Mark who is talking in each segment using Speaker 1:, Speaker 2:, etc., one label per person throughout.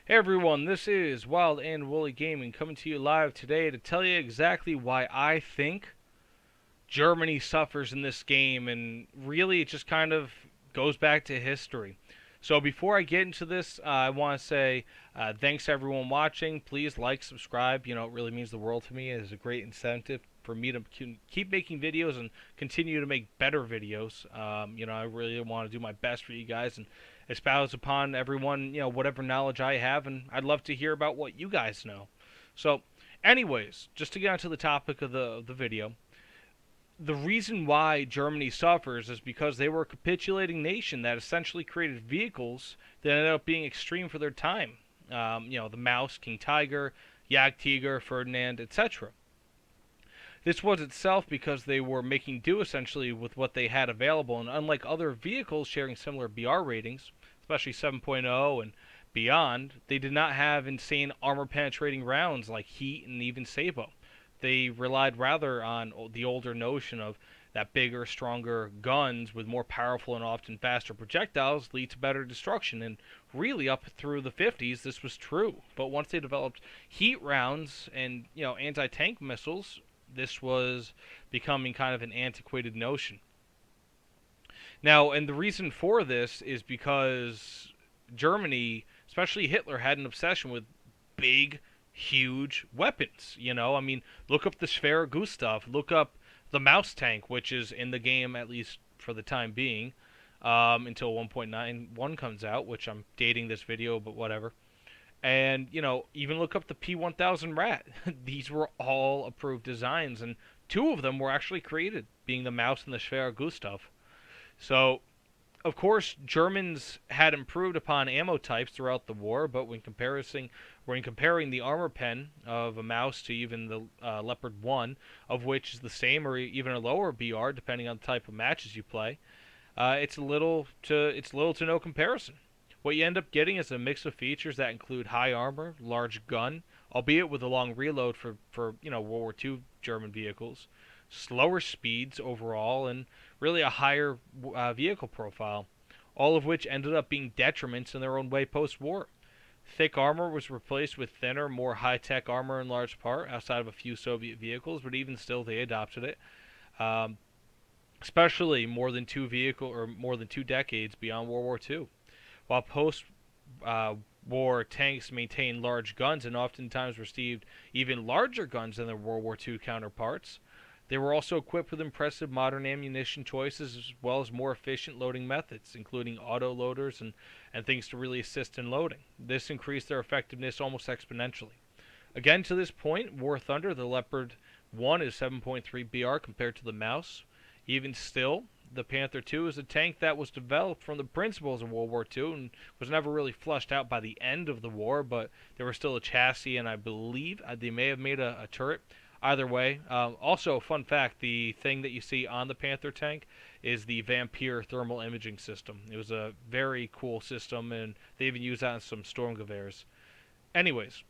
Speaker 1: Hey everyone, this is Wild and Woolly Gaming coming to you live today to tell you exactly why I think Germany suffers in this game, and really it just kind of goes back to history. So before I get into this, I want to say thanks to everyone watching. Please like, subscribe. It really means the world to me. It is a great incentive for me to keep making videos and continue to make better videos. I really want to do my best for you guys and espouse upon everyone, whatever knowledge I have, and I'd love to hear about what you guys know. So, anyways, just to get onto the topic of the video, the reason why Germany suffers is because they were a capitulating nation that essentially created vehicles that ended up being extreme for their time. The Mouse, King Tiger, Jagdtiger, Ferdinand, etc. This was itself because they were making do essentially with what they had available, and unlike other vehicles sharing similar BR ratings, especially 7.0 and beyond, they did not have insane armor penetrating rounds like Heat and even Sabo. They relied rather on the older notion of that bigger, stronger guns with more powerful and often faster projectiles lead to better destruction. And really, up through the 50s, this was true. But once they developed heat rounds and anti-tank missiles, this was becoming kind of an antiquated notion. Now, and the reason for this is because Germany, especially Hitler, had an obsession with big, huge weapons. Look up the Schwere Gustav, look up the Mouse tank, which is in the game at least for the time being, until 1.91 comes out, which I'm dating this video, but whatever. And, even look up the P1000 Rat. These were all approved designs, and two of them were actually created, being the Mouse and the Schwere Gustav. So, of course, Germans had improved upon ammo types throughout the war, but when comparing the armor pen of a Mouse to even the Leopard 1, of which is the same or even a lower BR, depending on the type of matches you play, it's little to no comparison. What you end up getting is a mix of features that include high armor, large gun, albeit with a long reload for World War II German vehicles, slower speeds overall, and really a higher vehicle profile, all of which ended up being detriments in their own way post-war. Thick armor was replaced with thinner, more high-tech armor in large part, outside of a few Soviet vehicles, but even still they adopted it. Um, Especially more than 2 decades beyond World War II. While post war tanks maintained large guns and oftentimes received even larger guns than their World War II counterparts, they were also equipped with impressive modern ammunition choices as well as more efficient loading methods, including auto loaders and things to really assist in loading. This increased their effectiveness almost exponentially. Again, to this point, War Thunder, the Leopard 1 is 7.3 BR compared to the Mouse. Even still, the Panther II is a tank that was developed from the principles of World War II and was never really flushed out by the end of the war, but there was still a chassis, and I believe they may have made a turret. Either way, also, fun fact, the thing that you see on the Panther tank is the Vampire thermal imaging system. It was a very cool system, and they even use that in some Stormgewehrs. Anyways,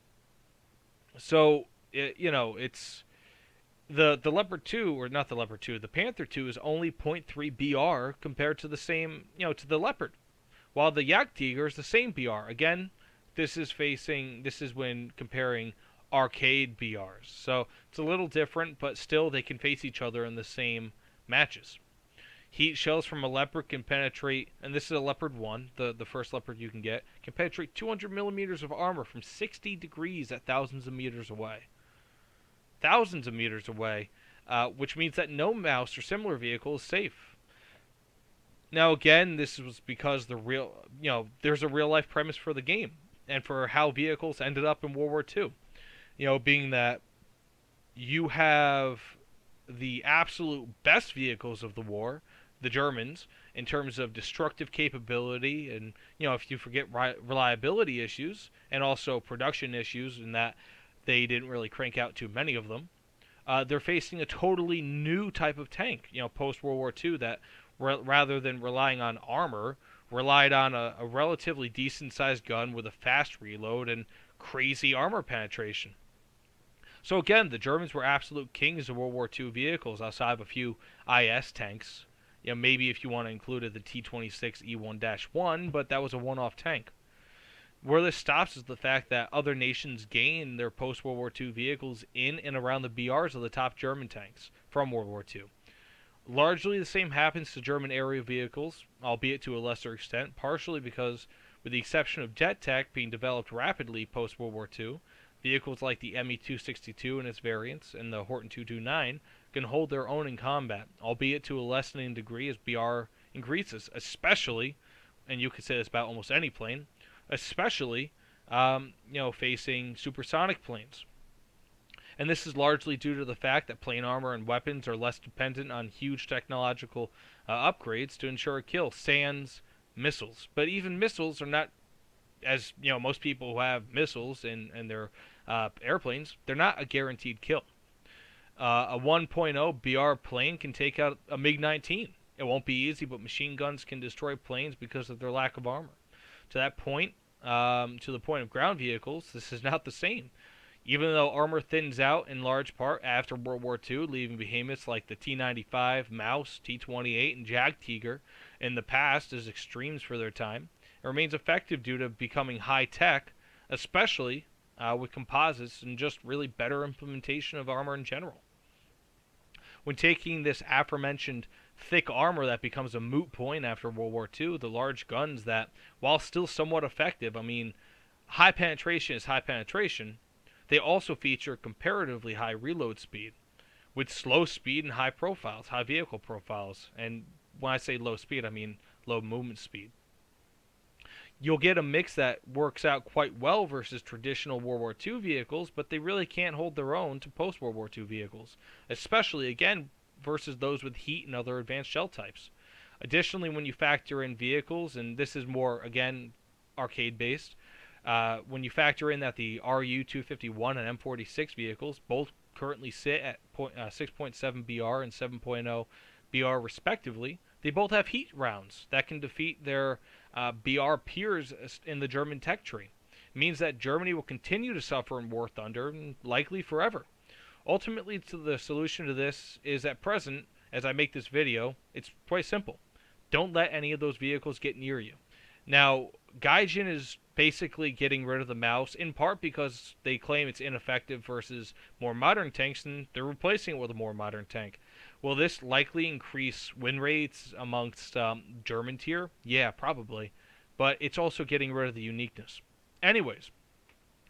Speaker 1: so, it's the Leopard 2, or not the Leopard 2, the Panther 2 is only zero point 0.3 BR compared to the same, to the Leopard, while the Jagdtiger is the same BR. Again, this is when comparing arcade BRs. So it's a little different, but still they can face each other in the same matches. Heat shells from a Leopard can penetrate, and this is a Leopard 1, the first Leopard you can penetrate 200 millimeters of armor from 60 degrees at thousands of meters away. Thousands of meters away, which means that no Mouse or similar vehicle is safe. Now, again, this was because there's a real life premise for the game and for how vehicles ended up in World War II. Being that you have the absolute best vehicles of the war, the Germans, in terms of destructive capability, and if you forget reliability issues and also production issues, in that they didn't really crank out too many of them. They're facing a totally new type of tank, post World War II, that rather than relying on armor, relied on a relatively decent sized gun with a fast reload and crazy armor penetration. So again, the Germans were absolute kings of World War II vehicles outside of a few IS tanks. Maybe if you want to include the T-26 E1-1, but that was a one-off tank. Where this stops is the fact that other nations gain their post-World War II vehicles in and around the BRs of the top German tanks from World War II. Largely the same happens to German aerial vehicles, albeit to a lesser extent, partially because, with the exception of jet tech being developed rapidly post-World War II, vehicles like the Me-262 and its variants and the Horten 229 can hold their own in combat, albeit to a lessening degree as BR increases, especially, and you could say this about almost any plane, especially facing supersonic planes. And this is largely due to the fact that plane armor and weapons are less dependent on huge technological upgrades to ensure a kill, sans missiles. But even missiles are not, as most people who have missiles in their airplanes, they're not a guaranteed kill. A 1.0 BR plane can take out a MiG-19. It won't be easy, but machine guns can destroy planes because of their lack of armor. To that point, to the point of ground vehicles, this is not the same. Even though armor thins out in large part after World War II, leaving behemoths like the T-95, Maus, T-28, and Jagdtiger in the past as extremes for their time, it remains effective due to becoming high-tech, especially with composites and just really better implementation of armor in general. When taking this aforementioned thick armor that becomes a moot point after World War II, the large guns that, while still somewhat effective, high penetration is high penetration, they also feature comparatively high reload speed, with slow speed and high profiles, high vehicle profiles. And when I say low speed, I mean low movement speed. You'll get a mix that works out quite well versus traditional World War II vehicles, but they really can't hold their own to post-World War II vehicles, especially, again, versus those with heat and other advanced shell types. Additionally, when you factor in vehicles, and this is more, again, arcade-based, when you factor in that the RU-251 and M46 vehicles both currently sit at 6.7 BR and 7.0 BR respectively, they both have heat rounds that can defeat their BR peers in the German tech tree. It means that Germany will continue to suffer in War Thunder, and likely forever. Ultimately, the solution to this is at present, as I make this video, it's quite simple. Don't let any of those vehicles get near you. Now, Gaijin is basically getting rid of the Maus, in part because they claim it's ineffective versus more modern tanks, and they're replacing it with a more modern tank. Will this likely increase win rates amongst German tier? Yeah, probably. But it's also getting rid of the uniqueness. Anyways,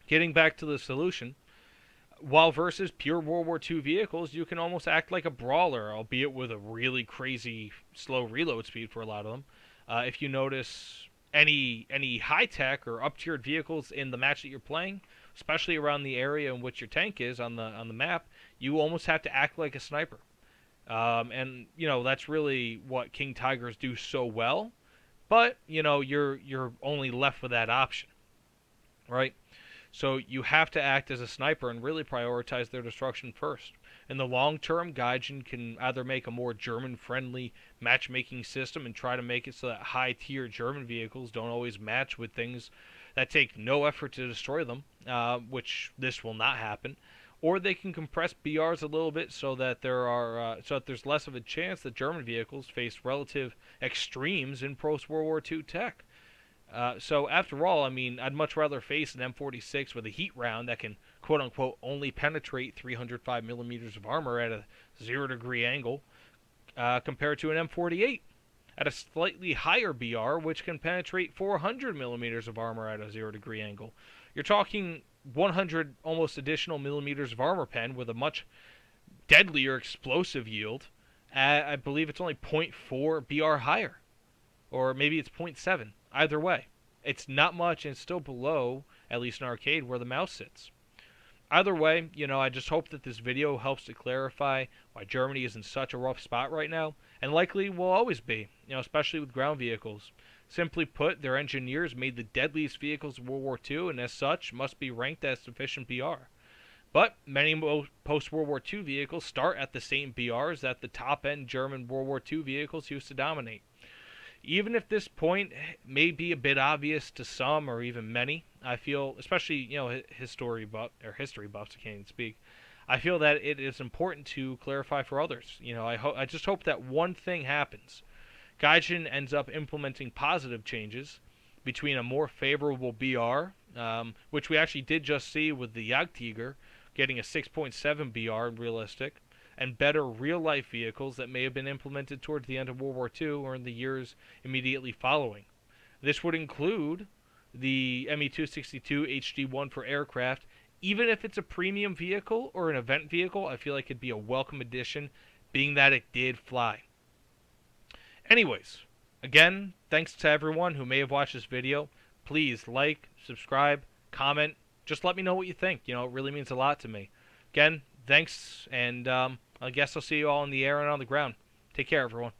Speaker 1: getting back to the solution, while versus pure World War II vehicles, you can almost act like a brawler, albeit with a really crazy slow reload speed for a lot of them. If you notice any high-tech or up-tiered vehicles in the match that you're playing, especially around the area in which your tank is on the map, you almost have to act like a sniper. And that's really what King Tigers do so well. But you're only left with that option, right? So you have to act as a sniper and really prioritize their destruction first. In the long term, Gaijin can either make a more German-friendly matchmaking system and try to make it so that high-tier German vehicles don't always match with things that take no effort to destroy them, which this will not happen. Or they can compress BRs a little bit so that there's less of a chance that German vehicles face relative extremes in post-World War II tech. So after all, I'd much rather face an M46 with a heat round that can quote-unquote only penetrate 305 millimeters of armor at a 0-degree angle compared to an M48 at a slightly higher BR which can penetrate 400 millimeters of armor at a 0-degree angle. You're talking 100 almost additional millimeters of armor pen with a much deadlier explosive yield. I believe it's only 0.4 BR higher, or maybe it's 0.7. Either way, it's not much, and it's still below, at least in arcade, where the Maus sits. Either way, I just hope that this video helps to clarify why Germany is in such a rough spot right now, and likely will always be, especially with ground vehicles. Simply put, their engineers made the deadliest vehicles of World War II, and as such, must be ranked as sufficient BR. But many post-World War II vehicles start at the same BRs that the top-end German World War II vehicles used to dominate. Even if this point may be a bit obvious to some or even many, I feel, especially history buffs, I can't even speak. I feel that it is important to clarify for others. I just hope that one thing happens. Gaijin ends up implementing positive changes, between a more favorable BR, which we actually did just see with the Jagdtiger getting a 6.7 BR in realistic, and better real-life vehicles that may have been implemented towards the end of World War II or in the years immediately following. This would include the Me-262 HD1 for aircraft. Even if it's a premium vehicle or an event vehicle, I feel like it'd be a welcome addition, being that it did fly. Anyways, again, thanks to everyone who may have watched this video. Please like, subscribe, comment. Just let me know what you think. It really means a lot to me. Again, thanks, and I guess I'll see you all in the air and on the ground. Take care, everyone.